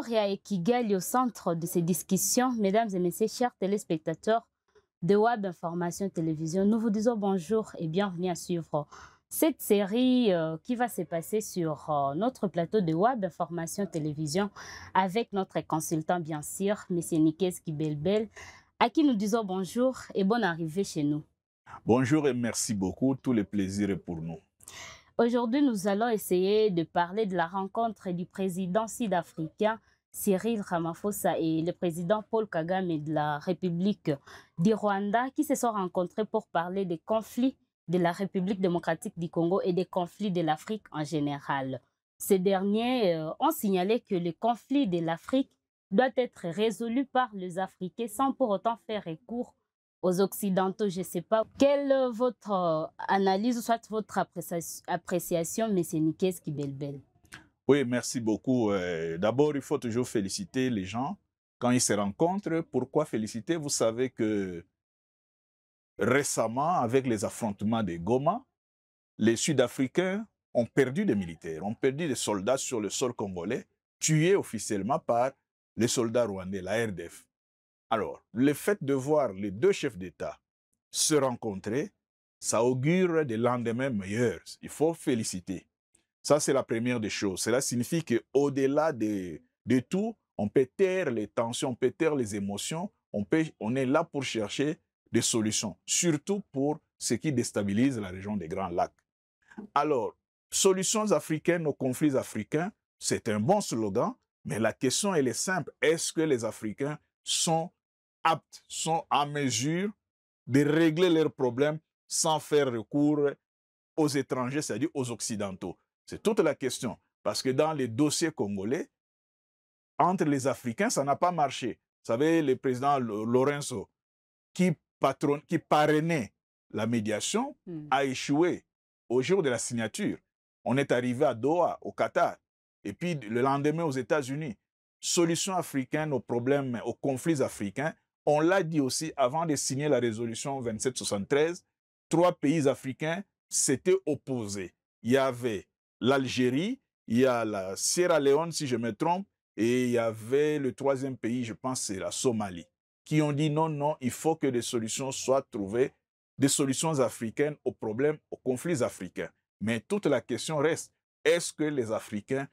Pretoria et Kigali au centre de ces discussions. Mesdames et messieurs, chers téléspectateurs de Web Information Télévision, nous vous disons bonjour et bienvenue à suivre cette série qui va se passer sur notre plateau de Web Information Télévision avec notre consultant, bien sûr, M. Nikes Kibelbel, à qui nous disons bonjour et bonne arrivée chez nous. Bonjour et merci beaucoup. Tout le plaisir est pour nous. Aujourd'hui, nous allons essayer de parler de la rencontre du président sud-africain Cyril Ramaphosa et le président Paul Kagame de la République du Rwanda qui se sont rencontrés pour parler des conflits de la République démocratique du Congo et des conflits de l'Afrique en général. Ces derniers ont signalé que le conflit de l'Afrique doit être résolu par les Africains sans pour autant faire recours aux Occidentaux. Je ne sais pas quelle est votre analyse ou soit votre appréciation, M. Nikes Kibelbel. Oui, merci beaucoup. D'abord, il faut toujours féliciter les gens quand ils se rencontrent. Pourquoi féliciter? Vous savez que récemment, avec les affrontements de Goma, les Sud-Africains ont perdu des militaires, ont perdu des soldats sur le sol congolais, tués officiellement par les soldats rwandais, la RDF. Alors, le fait de voir les deux chefs d'État se rencontrer, ça augure des lendemains meilleurs. Il faut féliciter. Ça, c'est la première des choses. Cela signifie qu'au-delà de tout, on peut taire les tensions, on peut taire les émotions, on est là pour chercher des solutions, surtout pour ce qui déstabilise la région des Grands Lacs. Alors, solutions africaines aux conflits africains, c'est un bon slogan, mais la question, elle est simple. Est-ce que les Africains sont aptes, sont en mesure de régler leurs problèmes sans faire recours aux étrangers, c'est-à-dire aux Occidentaux? C'est toute la question. Parce que dans les dossiers congolais, entre les Africains, ça n'a pas marché. Vous savez, le président Lorenzo, qui parrainait la médiation, a échoué au jour de la signature. On est arrivé à Doha, au Qatar, et puis le lendemain aux États-Unis. Solution africaine aux problèmes, aux conflits africains. On l'a dit aussi avant de signer la résolution 2773, 3 pays africains s'étaient opposés. Il y avait l'Algérie, il y a la Sierra Leone, si je me trompe, et il y avait le 3e pays, je pense, c'est la Somalie, qui ont dit non, non, il faut que des solutions soient trouvées, des solutions africaines aux problèmes, aux conflits africains. Mais toute la question reste, est-ce que les Africains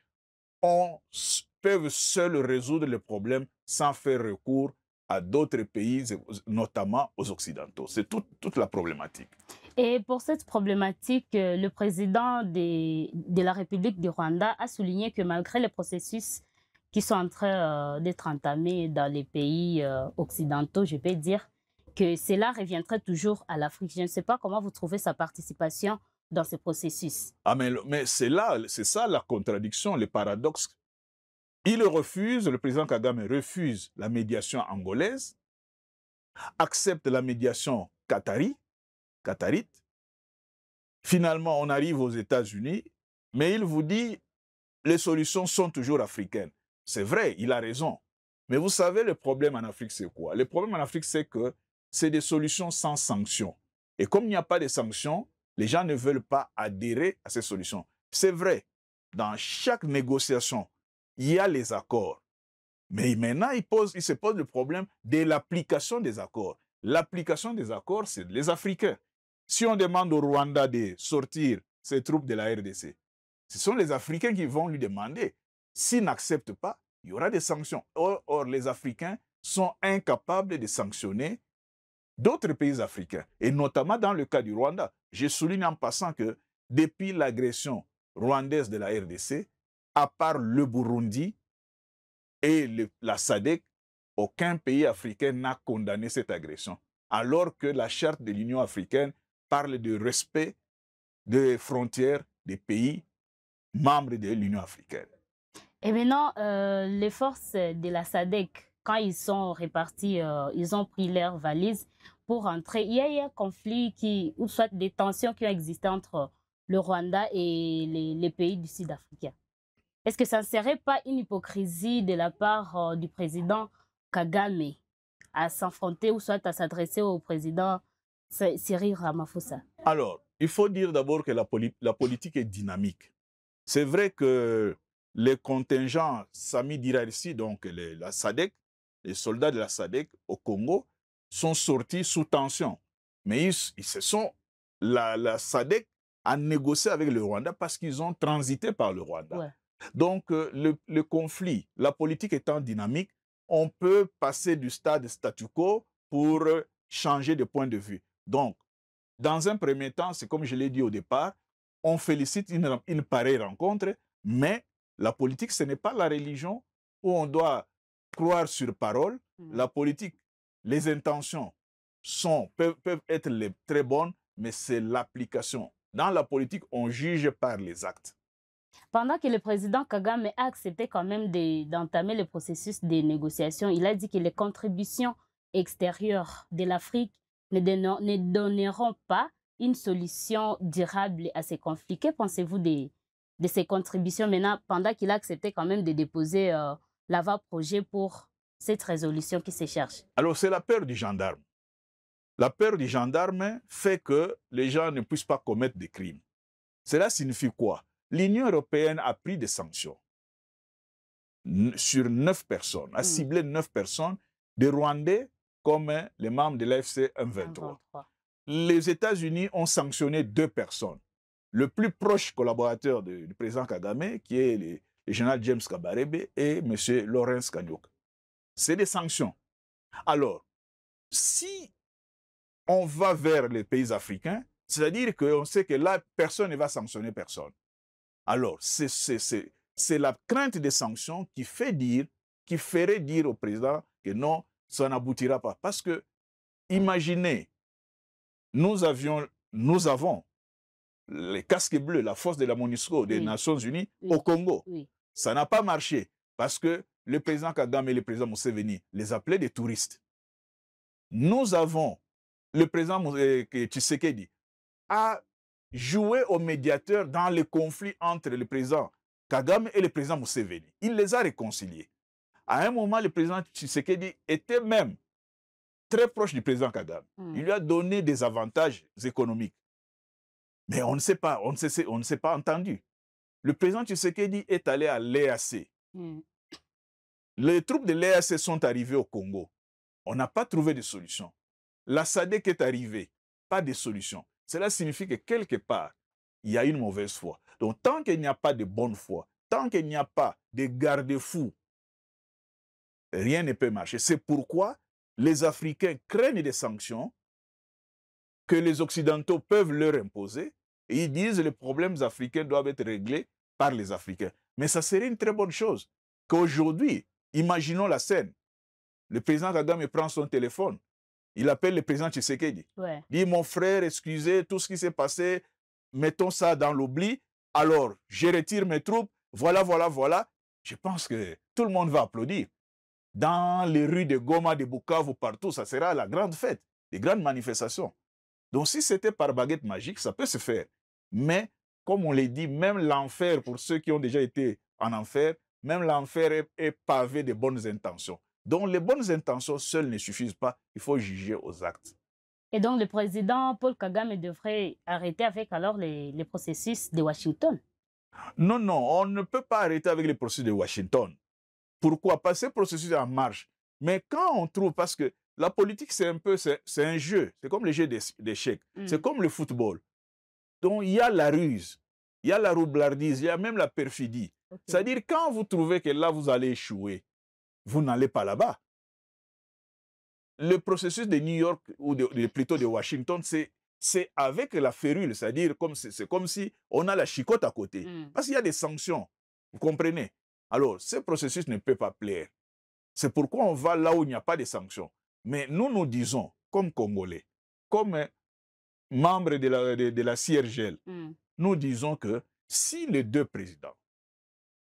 peuvent seuls résoudre les problèmes sans faire recours à d'autres pays, notamment aux Occidentaux? C'est toute la problématique. Et pour cette problématique, le président de la République du Rwanda a souligné que malgré les processus qui sont en train d'être entamés dans les pays occidentaux, je peux dire que cela reviendrait toujours à l'Afrique. Je ne sais pas comment vous trouvez sa participation dans ce processus. Ah, mais c'est ça la contradiction, le paradoxe. Le président Kagame refuse la médiation angolaise, accepte la médiation qatarite. Finalement, on arrive aux États-Unis, mais il vous dit les solutions sont toujours africaines. C'est vrai, il a raison. Mais vous savez, le problème en Afrique, c'est quoi? Le problème en Afrique, c'est que c'est des solutions sans sanctions. Et comme il n'y a pas de sanctions, les gens ne veulent pas adhérer à ces solutions. C'est vrai, dans chaque négociation, il y a les accords. Mais maintenant, il se pose le problème de l'application des accords. L'application des accords, c'est les Africains. Si on demande au Rwanda de sortir ses troupes de la RDC, ce sont les Africains qui vont lui demander. S'ils n'acceptent pas, il y aura des sanctions. Or, les Africains sont incapables de sanctionner d'autres pays africains, et notamment dans le cas du Rwanda. Je souligne en passant que depuis l'agression rwandaise de la RDC, à part le Burundi et la SADC, aucun pays africain n'a condamné cette agression, alors que la charte de l'Union africaine parle de respect des frontières des pays membres de l'Union africaine. Et maintenant, les forces de la SADC, quand ils sont répartis, ils ont pris leurs valises pour rentrer. Il y a eu un conflit ou soit des tensions qui ont existé entre le Rwanda et les pays du Sud-Africain. Est-ce que ça ne serait pas une hypocrisie de la part du président Kagame à s'affronter ou soit à s'adresser au président Cyril Ramaphosa? Alors, il faut dire d'abord que la politique est dynamique. C'est vrai que les contingents Sami Dirarisi, donc la SADC, les soldats de la SADC au Congo, sont sortis sous tension. Mais ils se sont... La SADC a négocié avec le Rwanda parce qu'ils ont transité par le Rwanda. Ouais. Donc, le conflit, la politique étant dynamique, on peut passer du stade statu quo pour changer de point de vue. Donc, dans un premier temps, c'est comme je l'ai dit au départ, on félicite une pareille rencontre, mais la politique, ce n'est pas la religion où on doit croire sur parole. La politique, les intentions peuvent être très bonnes, mais c'est l'application. Dans la politique, on juge par les actes. Pendant que le président Kagame a accepté quand même d'entamer le processus de négociation, il a dit que les contributions extérieures de l'Afrique ne donneront pas une solution durable à ces conflits. Que pensez-vous de ces contributions maintenant, pendant qu'il a accepté quand même de déposer l'avant-projet pour cette résolution qui se cherche? Alors, c'est la peur du gendarme. La peur du gendarme fait que les gens ne puissent pas commettre des crimes. Cela signifie quoi? L'Union européenne a pris des sanctions sur 9 personnes, a ciblé 9 personnes, des Rwandais comme les membres de l'AFC M23. Les États-Unis ont sanctionné 2 personnes. Le plus proche collaborateur du président Kagame, qui est le général James Kabarebe et M. Lawrence Kanyuka. C'est des sanctions. Alors, si on va vers les pays africains, c'est-à-dire qu'on sait que là, personne ne va sanctionner personne. Alors, c'est la crainte des sanctions qui ferait dire au président que non, ça n'aboutira pas. Parce que, imaginez, nous avons les casques bleus, la force de la MONUSCO des Nations Unies au Congo. Ça n'a pas marché parce que le président Kagame et le président Museveni les appelaient des touristes. Nous avons le président Tshisekedi a joué au médiateur dans le conflit entre le président Kagame et le président Museveni. Il les a réconciliés. À un moment, le président Tshisekedi était même très proche du président Kagame. Il lui a donné des avantages économiques. Mais on ne sait pas, on ne s'est pas entendu. Le président Tshisekedi est allé à l'EAC. Les troupes de l'EAC sont arrivées au Congo. On n'a pas trouvé de solution. La SADC est arrivée, pas de solution. Cela signifie que quelque part, il y a une mauvaise foi. Donc, tant qu'il n'y a pas de bonne foi, tant qu'il n'y a pas de garde-fous, rien ne peut marcher. C'est pourquoi les Africains craignent des sanctions que les Occidentaux peuvent leur imposer. Et ils disent que les problèmes africains doivent être réglés par les Africains. Mais ça serait une très bonne chose qu'aujourd'hui, imaginons la scène. Le président Kagame prend son téléphone. Il appelle le président Tshisekedi. Il dit, mon frère, excusez tout ce qui s'est passé, mettons ça dans l'oubli. Alors, je retire mes troupes. Voilà, voilà, voilà. Je pense que tout le monde va applaudir. Dans les rues de Goma, de Bukavu, partout, ça sera la grande fête, les grandes manifestations. Donc, si c'était par baguette magique, ça peut se faire. Mais, comme on l'a dit, même l'enfer, pour ceux qui ont déjà été en enfer, même l'enfer est pavé de bonnes intentions. Donc, les bonnes intentions seules ne suffisent pas. Il faut juger aux actes. Et donc, le président Paul Kagame devrait arrêter avec alors les processus de Washington? Non, non, on ne peut pas arrêter avec les processus de Washington. Pourquoi? Parce que ce processus est en marche. Mais quand on trouve, parce que la politique, c'est un jeu. C'est comme le jeu d'échecs. C'est comme le football. Donc, il y a la ruse, il y a la roublardise, il y a même la perfidie. C'est-à-dire, quand vous trouvez que là, vous allez échouer, vous n'allez pas là-bas. Le processus de New York, ou plutôt de Washington, c'est avec la férule, c'est-à-dire c'est comme si on a la chicotte à côté. Parce qu'il y a des sanctions, vous comprenez? Alors, ce processus ne peut pas plaire. C'est pourquoi on va là où il n'y a pas de sanctions. Mais nous disons, comme Congolais, comme membres de la CIRGL, nous disons que si les deux présidents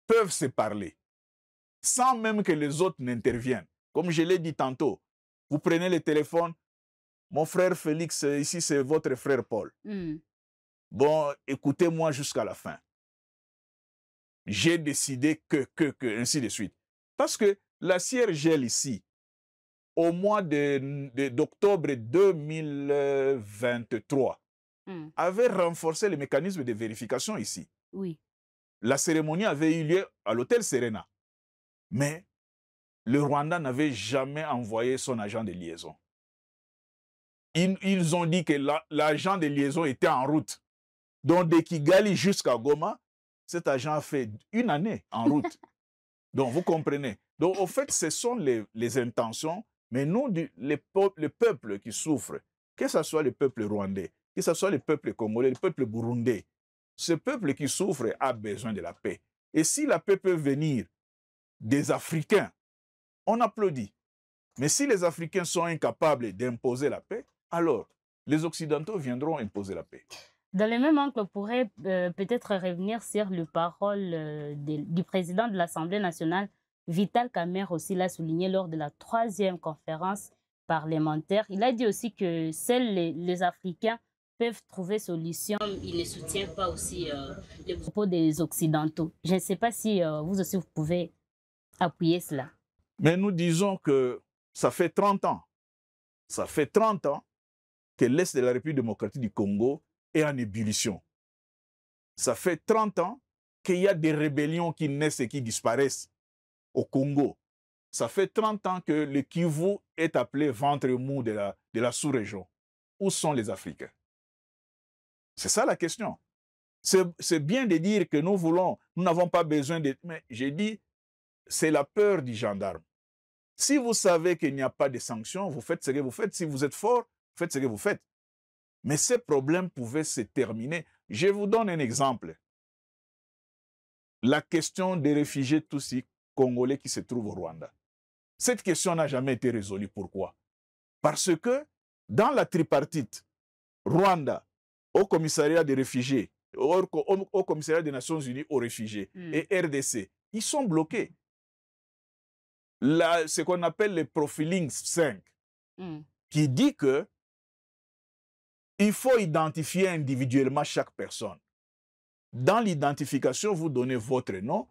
peuvent se parler, sans même que les autres n'interviennent, comme je l'ai dit tantôt, vous prenez le téléphone, mon frère Félix, ici c'est votre frère Paul. Bon, écoutez-moi jusqu'à la fin. J'ai décidé que, ainsi de suite. Parce que la CIRGL ici, au mois d'octobre 2023, avait renforcé les mécanismes de vérification ici. Oui. la cérémonie avait eu lieu à l'hôtel Serena. Mais le Rwanda n'avait jamais envoyé son agent de liaison. Ils ont dit que l'agent de liaison était en route. Donc, de Kigali jusqu'à Goma, cet agent a fait 1 année en route. Donc, vous comprenez. Donc, au fait, ce sont les intentions, mais nous, le peuple qui souffre, que ce soit le peuple rwandais, que ce soit le peuple congolais, le peuple burundais, ce peuple qui souffre a besoin de la paix. Et si la paix peut venir des Africains, on applaudit. Mais si les Africains sont incapables d'imposer la paix, alors les Occidentaux viendront imposer la paix. Dans le même angle, on pourrait peut-être revenir sur les paroles du président de l'Assemblée nationale, Vital Kamerhe aussi l'a souligné lors de la 3e conférence parlementaire. Il a dit aussi que seuls les Africains peuvent trouver solution. Il ne soutient pas aussi les propos des Occidentaux. Je ne sais pas si vous aussi, vous pouvez appuyer cela. Mais nous disons que ça fait 30 ans. Ça fait 30 ans que l'Est de la République démocratique du Congo est en ébullition. Ça fait 30 ans qu'il y a des rébellions qui naissent et qui disparaissent au Congo. Ça fait 30 ans que le Kivu est appelé ventre mou de la sous-région. Où sont les Africains? C'est ça la question. C'est bien de dire que nous n'avons pas besoin de... Mais j'ai dit, c'est la peur du gendarme. Si vous savez qu'il n'y a pas de sanctions, vous faites ce que vous faites. Si vous êtes fort, vous faites ce que vous faites. Mais ces problèmes pouvaient se terminer. Je vous donne un exemple. La question des réfugiés Tutsis congolais qui se trouvent au Rwanda. Cette question n'a jamais été résolue. Pourquoi? Parce que dans la tripartite, Rwanda, au commissariat des réfugiés, au commissariat des Nations Unies aux réfugiés et RDC, ils sont bloqués. Ce qu'on appelle le profiling 5, qui dit que il faut identifier individuellement chaque personne. Dans l'identification, vous donnez votre nom,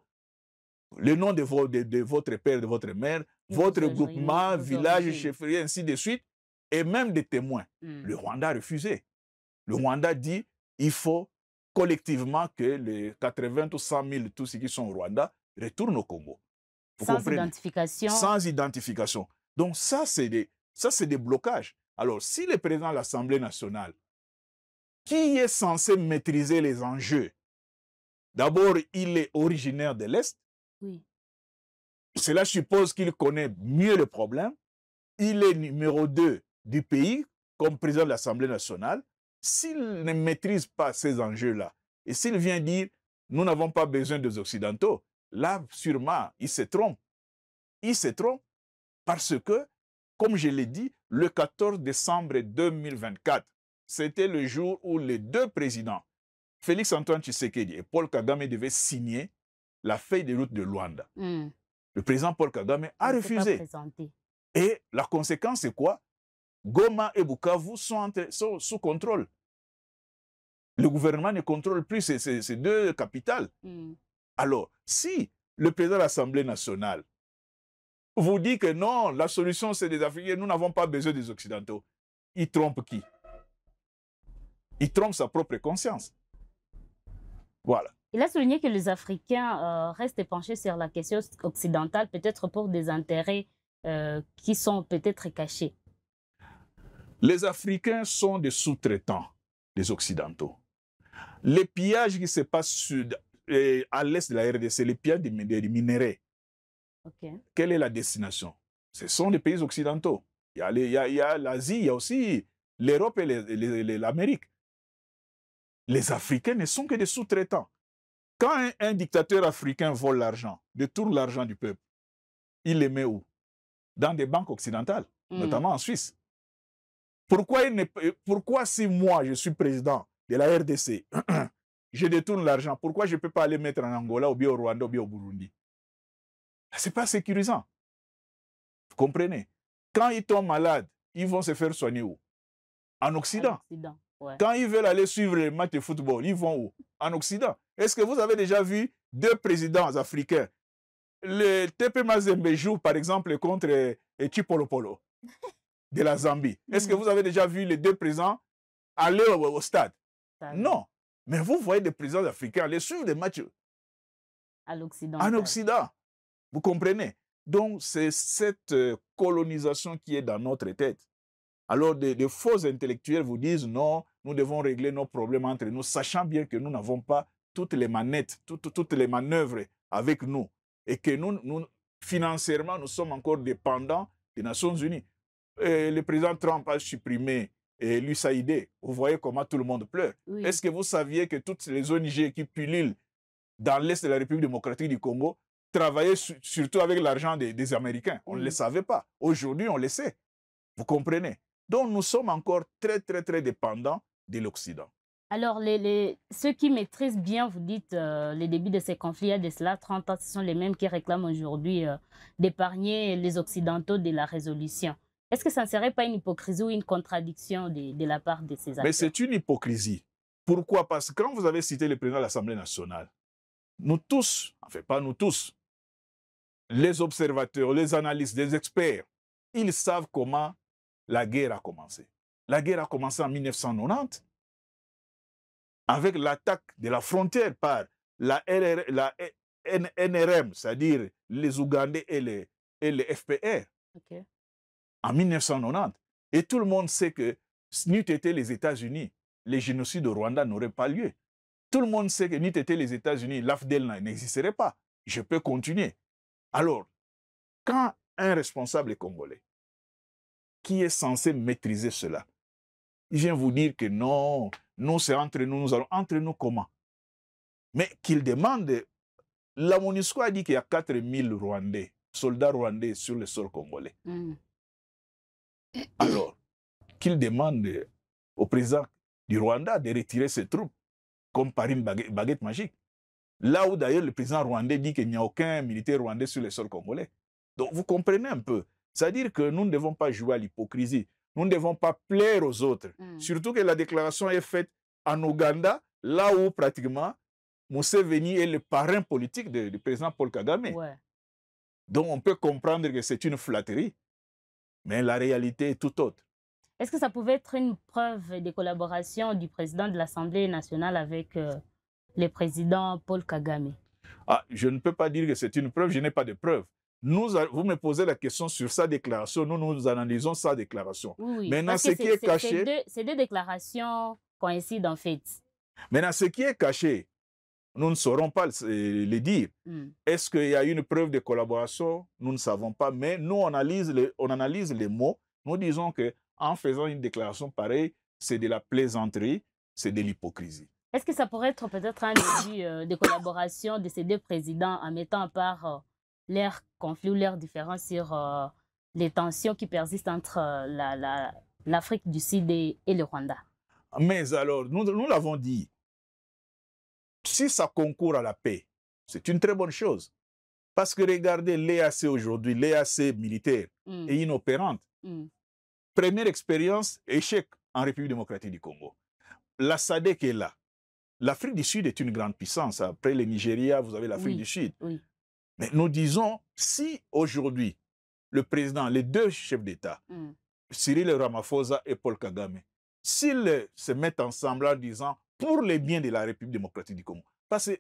le nom de votre père, de votre mère, votre groupement, village, chefferie, ainsi de suite, et même des témoins. Le Rwanda a refusé. Le Rwanda dit il faut collectivement que les 80 ou 100 000 tous ceux qui sont au Rwanda retournent au Congo. Sans identification. Sans identification. Donc ça, c'est des blocages. Alors, si le président de l'Assemblée nationale, qui est censé maîtriser les enjeux, d'abord, il est originaire de l'Est. Oui. Cela suppose qu'il connaît mieux le problème. Il est numéro 2 du pays comme président de l'Assemblée nationale. S'il ne maîtrise pas ces enjeux-là, et s'il vient dire « nous n'avons pas besoin des Occidentaux », là, sûrement, il se trompe. Il se trompe parce que, comme je l'ai dit, le 14 décembre 2024, c'était le jour où les 2 présidents, Félix-Antoine Tshisekedi et Paul Kagame, devaient signer la feuille de route de Luanda. Le président Paul Kagame a refusé. Et la conséquence, c'est quoi? Goma et Bukavu sont sous contrôle. Le gouvernement ne contrôle plus ces 2 capitales. Alors, si le président de l'Assemblée nationale vous dit que non, la solution c'est des Africains, nous n'avons pas besoin des Occidentaux, il trompe qui? Il trompe sa propre conscience. Voilà. Il a souligné que les Africains restent penchés sur la question occidentale, peut-être pour des intérêts qui sont peut-être cachés. Les Africains sont des sous-traitants des Occidentaux. Les pillages qui se passent à l'est de la RDC, les pillages des minéraux, quelle est la destination? Ce sont les pays occidentaux. Il y a l'Asie, il y a aussi l'Europe et l'Amérique. Les Africains ne sont que des sous-traitants. Quand un dictateur africain vole l'argent, détourne l'argent du peuple, il les met où? Dans des banques occidentales, notamment en Suisse. Pourquoi si moi, je suis président de la RDC, je détourne l'argent, pourquoi je ne peux pas aller mettre en Angola, ou bien au Rwanda, ou bien au Burundi? Ce n'est pas sécurisant. Vous comprenez? Quand ils tombent malades, ils vont se faire soigner où? En Occident. Ouais. Quand ils veulent aller suivre les matchs de football, ils vont où? En Occident. Est-ce que vous avez déjà vu 2 présidents africains? Le TP Mazembe joue par exemple contre Chipolopolo de la Zambie. Est-ce que vous avez déjà vu les 2 présidents aller au stade? Non. Mais vous voyez des présidents africains aller suivre des matchs À en l'occidental. Occident. Vous comprenez? Donc, c'est cette colonisation qui est dans notre tête. Alors, de faux intellectuels vous disent non, nous devons régler nos problèmes entre nous, sachant bien que nous n'avons pas toutes les manettes, toutes les manœuvres avec nous. Et que nous, financièrement, nous sommes encore dépendants des Nations Unies. Le président Trump a supprimé l'USAID. Vous voyez comment tout le monde pleure. Oui. Est-ce que vous saviez que toutes les ONG qui pullulent dans l'Est de la République démocratique du Congo travaillaient surtout avec l'argent des Américains? On ne le savait pas. Aujourd'hui, on le sait. Vous comprenez? Donc, nous sommes encore très, très, très dépendants de l'Occident. Alors, ceux qui maîtrisent bien, vous dites, les débuts de ces conflits, il y a de cela 30 ans, ce sont les mêmes qui réclament aujourd'hui d'épargner les Occidentaux de la résolution. Est-ce que ça ne serait pas une hypocrisie ou une contradiction de la part de ces acteurs? Mais c'est une hypocrisie. Pourquoi? Parce que quand vous avez cité le président de l'Assemblée nationale, nous tous, enfin pas nous tous, les observateurs, les analystes, les experts, ils savent comment la guerre a commencé. La guerre a commencé en 1990 avec l'attaque de la frontière par la NRM, c'est-à-dire les Ougandais et les FPR, Okay. en 1990. Et tout le monde sait que si n'eût été les États-Unis, les génocides au Rwanda n'auraient pas lieu. Tout le monde sait que n'eût été les États-Unis, l'AFDEL n'existerait pas. Je peux continuer. Alors, quand un responsable congolais qui est censé maîtriser cela, il vient vous dire que non, nous c'est entre nous, nous allons entre nous comment? Mais qu'il demande, la MONUSCO a dit qu'il y a 4000 Rwandais, soldats rwandais sur le sol congolais. Alors, qu'il demande au président du Rwanda de retirer ses troupes, comme par une baguette magique. Là où d'ailleurs le président rwandais dit qu'il n'y a aucun militaire rwandais sur le sol congolais. Donc vous comprenez un peu. C'est-à-dire que nous ne devons pas jouer à l'hypocrisie. Nous ne devons pas plaire aux autres. Surtout que la déclaration est faite en Ouganda, là où pratiquement Museveni est le parrain politique du président Paul Kagame. Ouais. Donc on peut comprendre que c'est une flatterie, mais la réalité est tout autre. Est-ce que ça pouvait être une preuve de collaboration du président de l'Assemblée nationale avec le président Paul Kagame? Ah, je ne peux pas dire que c'est une preuve, je n'ai pas de preuve. Vous me posez la question sur sa déclaration, nous analysons sa déclaration. Oui, maintenant, ce qui est caché... Ces deux déclarations coïncident en fait. Maintenant, ce qui est caché, nous ne saurons pas le dire. Est-ce qu'il y a une preuve de collaboration? Nous ne savons pas, mais nous, on analyse les mots. Nous disons qu'en faisant une déclaration pareille, c'est de la plaisanterie, c'est de l'hypocrisie. Est-ce que ça pourrait être peut-être un début de collaboration de ces deux présidents en mettant à part leurs conflits ou leurs différences sur les tensions qui persistent entre l'Afrique du Sud et le Rwanda? Mais alors, nous l'avons dit, si ça concourt à la paix, c'est une très bonne chose. Parce que regardez, l'EAC aujourd'hui, l'EAC militaire est inopérante. Première expérience, échec en République démocratique du Congo. La SADC est là. L'Afrique du Sud est une grande puissance. Après le Nigeria, vous avez l'Afrique du Sud. Mais nous disons, si aujourd'hui, le président, les deux chefs d'État, Cyril Ramaphosa et Paul Kagame, s'ils se mettent ensemble en disant pour les biens de la République démocratique du Congo, parce que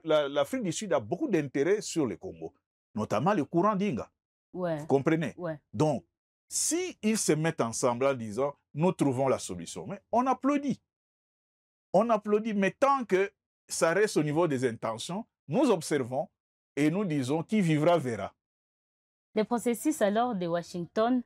l'Afrique du Sud a beaucoup d'intérêt sur le Congo, notamment le courant d'Inga. Vous comprenez? Donc, s'ils se mettent ensemble en disant nous trouvons la solution, mais on applaudit. On applaudit, mais tant que ça reste au niveau des intentions, nous observons et nous disons qui vivra verra. Le processus alors de Washington,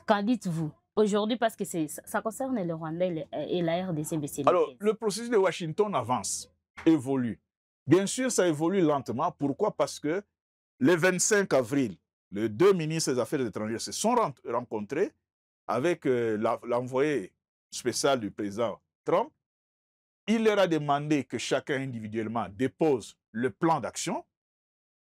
qu'en dites-vous aujourd'hui, parce que ça concerne le Rwanda et la RDC? Alors, le processus de Washington avance, évolue. Bien sûr, ça évolue lentement. Pourquoi? Parce que le 25 avril, les deux ministres des Affaires étrangères se sont rencontrés avec l'envoyé spécial du président Trump. Il leur a demandé que chacun individuellement dépose le plan d'action.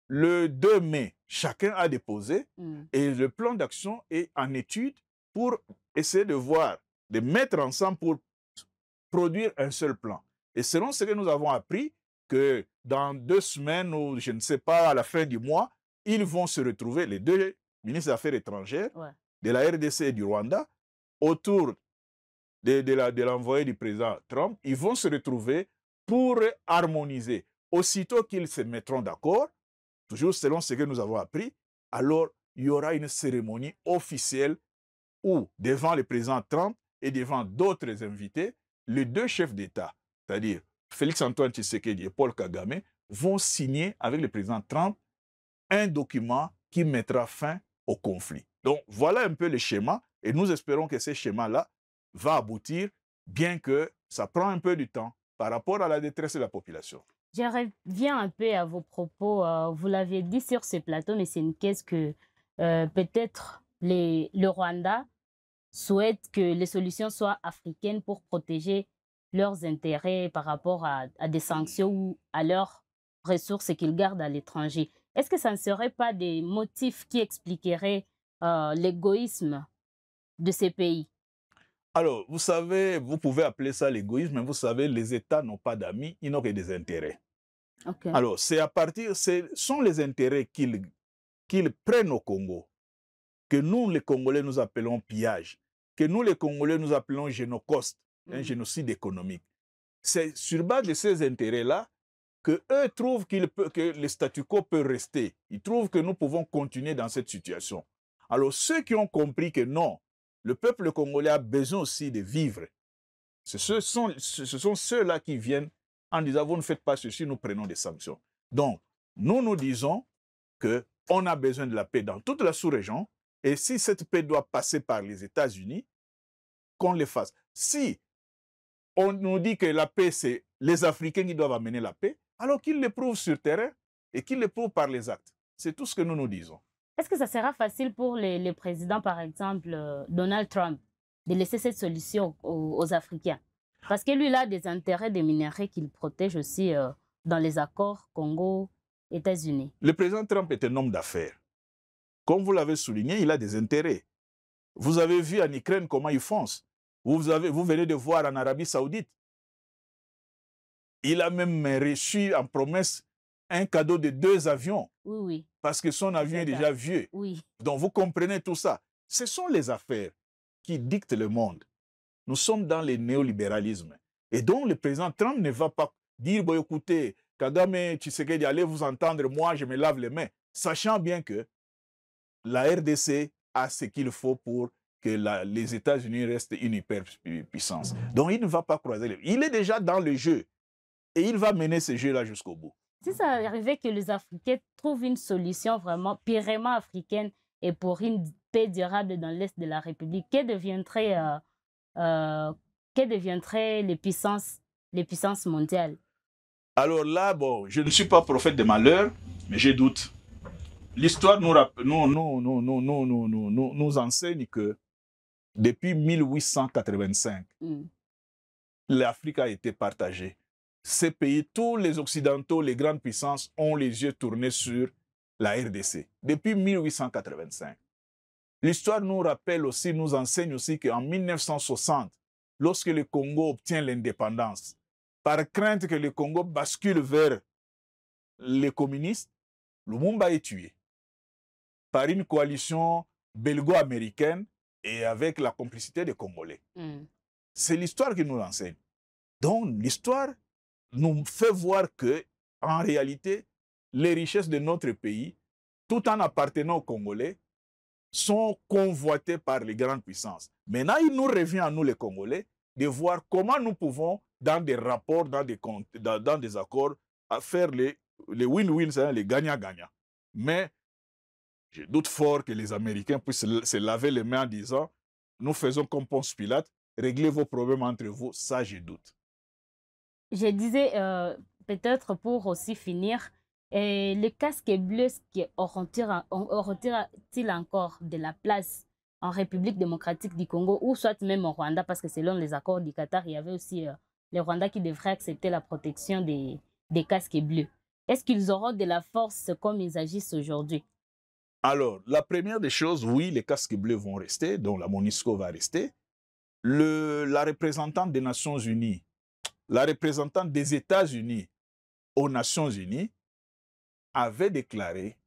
Le 2 mai, chacun a déposé et le plan d'action est en étude pour essayer de voir, de mettre ensemble pour produire un seul plan. Et selon ce que nous avons appris, que dans 2 semaines ou je ne sais pas, à la fin du mois, ils vont se retrouver, les deux ministres des Affaires étrangères de la RDC et du Rwanda, autour de l'envoyé du président Trump, ils vont se retrouver pour harmoniser, aussitôt qu'ils se mettront d'accord, toujours selon ce que nous avons appris, alors il y aura une cérémonie officielle où, devant le président Trump et devant d'autres invités, les deux chefs d'État, c'est-à-dire Félix-Antoine Tshisekedi et Paul Kagame, vont signer avec le président Trump un document qui mettra fin au conflit. Donc, voilà un peu le schéma et nous espérons que ce schéma-là va aboutir, bien que ça prend un peu du temps par rapport à la détresse de la population. Je reviens un peu à vos propos. Vous l'aviez dit sur ce plateau, mais c'est une caisse que peut-être le Rwanda souhaite que les solutions soient africaines pour protéger leurs intérêts par rapport à des sanctions ou à leurs ressources qu'ils gardent à l'étranger. Est-ce que ça ne serait pas des motifs qui expliqueraient l'égoïsme de ces pays? Alors, vous savez, vous pouvez appeler ça l'égoïsme, mais vous savez, les États n'ont pas d'amis, ils n'ont que des intérêts. Ok. Alors, ce sont les intérêts qu'ils prennent au Congo, que nous, les Congolais, nous appelons pillage, que nous, les Congolais, nous appelons génocide, un génocide économique. C'est sur base de ces intérêts-là qu'eux trouvent que le statu quo peut rester. Ils trouvent que nous pouvons continuer dans cette situation. Alors, ceux qui ont compris que non, le peuple congolais a besoin aussi de vivre, ce sont ceux-là qui viennent en disant, vous ne faites pas ceci, nous prenons des sanctions. Donc, nous disons qu'on a besoin de la paix dans toute la sous-région, et si cette paix doit passer par les États-Unis, qu'on le fasse. Si on nous dit que la paix, c'est les Africains qui doivent amener la paix, alors qu'ils le prouvent sur terrain et qu'ils le prouvent par les actes. C'est tout ce que nous disons. Est-ce que ça sera facile pour les présidents, par exemple, Donald Trump, de laisser cette solution aux Africains? Parce que lui, il a des intérêts des minéraux qu'il protège aussi dans les accords Congo-États-Unis. Le président Trump est un homme d'affaires. Comme vous l'avez souligné, il a des intérêts. Vous avez vu en Ukraine comment il fonce. Vous venez de voir en Arabie Saoudite. Il a même reçu en promesse un cadeau de 2 avions. Oui, oui. Parce que son avion est déjà vieux. Oui. Donc vous comprenez tout ça. Ce sont les affaires qui dictent le monde. Nous sommes dans le néolibéralisme. Et donc le président Trump ne va pas dire, bon écoutez, Kagame, Tshisekedi, allez vous entendre, moi je me lave les mains. Sachant bien que la RDC a ce qu'il faut pour que les États-Unis restent une hyperpuissance. Donc il ne va pas croiser les... Il est déjà dans le jeu. Et il va mener ce jeu-là jusqu'au bout. Si ça arrivait que les Africains trouvent une solution vraiment purement africaine et pour une paix durable dans l'Est de la République, que deviendraient les puissances mondiales? Alors là, bon, je ne suis pas prophète de malheur, mais j'ai doute. L'histoire nous enseigne que depuis 1885, l'Afrique a été partagée. Ces pays, tous les Occidentaux, les grandes puissances, ont les yeux tournés sur la RDC depuis 1885. L'histoire nous rappelle aussi, nous enseigne aussi qu'en 1960, lorsque le Congo obtient l'indépendance, par crainte que le Congo bascule vers les communistes, Lumumba est tué par une coalition belgo-américaine et avec la complicité des Congolais. C'est l'histoire qui nous l'enseigne. Donc l'histoire nous fait voir que, en réalité, les richesses de notre pays, tout en appartenant aux Congolais, sont convoitées par les grandes puissances. Maintenant, il nous revient à nous, les Congolais, de voir comment nous pouvons, dans des rapports, dans des accords, à faire les win-win, les gagnants-gagnants. Mais je doute fort que les Américains puissent se laver les mains en disant « Nous faisons comme Ponce Pilate, réglez vos problèmes entre vous », ça je doute. Je disais, peut-être pour aussi finir, les casques bleus auront-ils encore de la place en République démocratique du Congo ou soit même au Rwanda, parce que selon les accords du Qatar, il y avait aussi les Rwandais qui devraient accepter la protection des casques bleus. Est-ce qu'ils auront de la force comme ils agissent aujourd'hui? Alors, la première des choses, oui, les casques bleus vont rester, donc la MONUSCO va rester. La représentante des Nations Unies, la représentante des États-Unis aux Nations Unies avait déclaré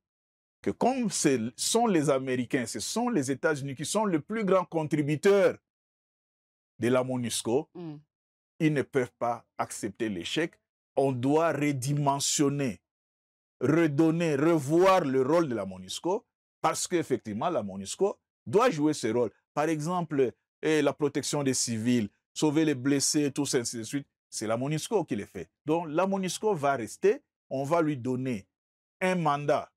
que comme ce sont les Américains, ce sont les États-Unis qui sont le plus grand contributeur de la MONUSCO, ils ne peuvent pas accepter l'échec on doit redimensionner, redonner, revoir le rôle de la MONUSCO, parce qu'effectivement, la MONUSCO doit jouer ce rôle. Par exemple, la protection des civils, sauver les blessés, tout ça, ainsi de suite, c'est la MONUSCO qui le fait. Donc, la MONUSCO va rester, on va lui donner un mandat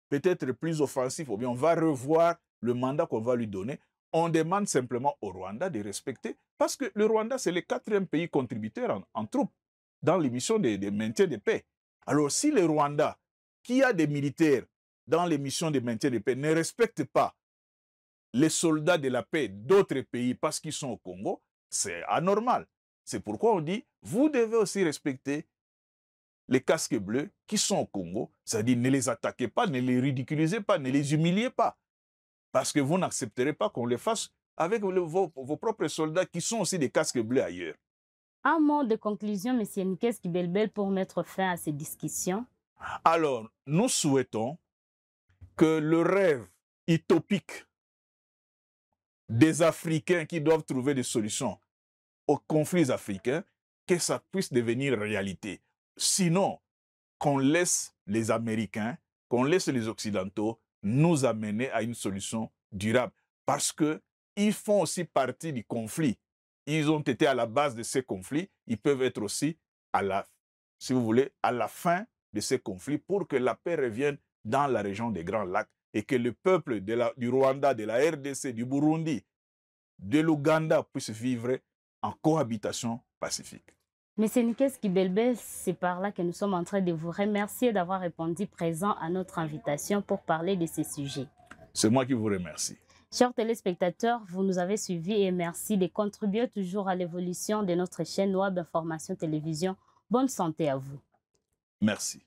peut-être plus offensif, ou bien on va revoir le mandat qu'on va lui donner. On demande simplement au Rwanda de respecter, parce que le Rwanda, c'est le 4e pays contributeur en troupes dans les missions de maintien de paix. Alors, si le Rwanda, qui a des militaires dans les missions de maintien de paix, ne respecte pas les soldats de la paix d'autres pays parce qu'ils sont au Congo, c'est anormal. C'est pourquoi on dit, vous devez aussi respecter les casques bleus qui sont au Congo, c'est-à-dire ne les attaquez pas, ne les ridiculisez pas, ne les humiliez pas. Parce que vous n'accepterez pas qu'on les fasse avec vos propres soldats qui sont aussi des casques bleus ailleurs. Un mot de conclusion, M. Nkes Kibelbel, pour mettre fin à ces discussions. Alors, nous souhaitons que le rêve utopique des Africains qui doivent trouver des solutions aux conflits africains, que ça puisse devenir réalité. Sinon, qu'on laisse les Américains, qu'on laisse les Occidentaux nous amener à une solution durable. Parce qu'ils font aussi partie du conflit. Ils ont été à la base de ces conflits. Ils peuvent être aussi, si vous voulez, à la fin de ces conflits pour que la paix revienne dans la région des Grands Lacs et que le peuple du Rwanda, de la RDC, du Burundi, de l'Ouganda puisse vivre en cohabitation pacifique. Monsieur Nkes Kibelbel, c'est par là que nous sommes en train de vous remercier d'avoir répondu présent à notre invitation pour parler de ces sujets. C'est moi qui vous remercie. Chers téléspectateurs, vous nous avez suivis et merci de contribuer toujours à l'évolution de notre chaîne Web Information Télévision. Bonne santé à vous. Merci.